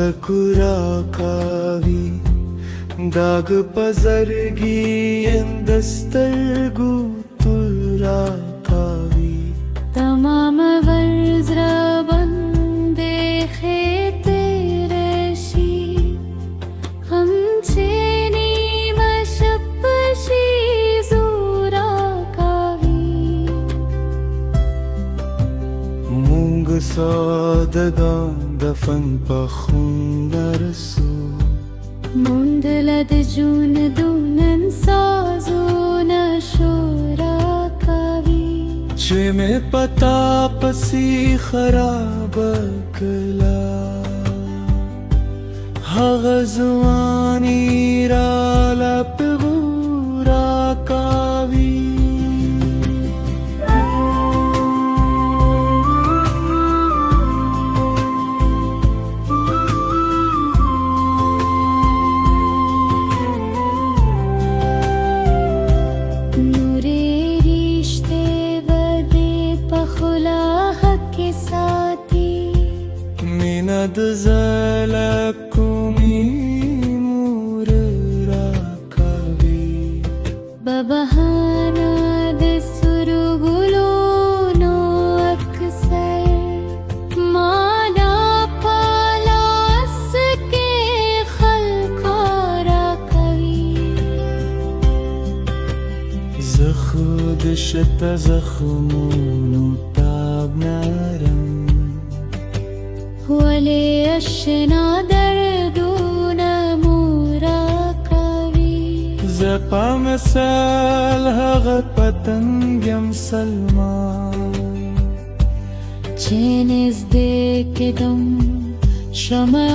Hagakura kavi Dag pazargi endastalgu tulra kavi तमाम वर्ज्र बंदे खेते रशी हमचे नीमशपशी जोरा कावी Mung sadagan dafan pakhundarsu मुंडलद जून दूनन साजून शोरा कावी Chime pata pasi kharab kala Hagazwani rala pegura kavi नूरे रिश्ते वदे पखुला हक के साथी Minad zalakumi murra kavi बबहाना दे सुरगुलो नो अक्सर माला पालास के खलकारा कवी Zakhud shata zakhmun tab naram वले अशना दर्दून मोरा कवी Zaqa masal hagad patangam salma चैनिस दे के दम शमा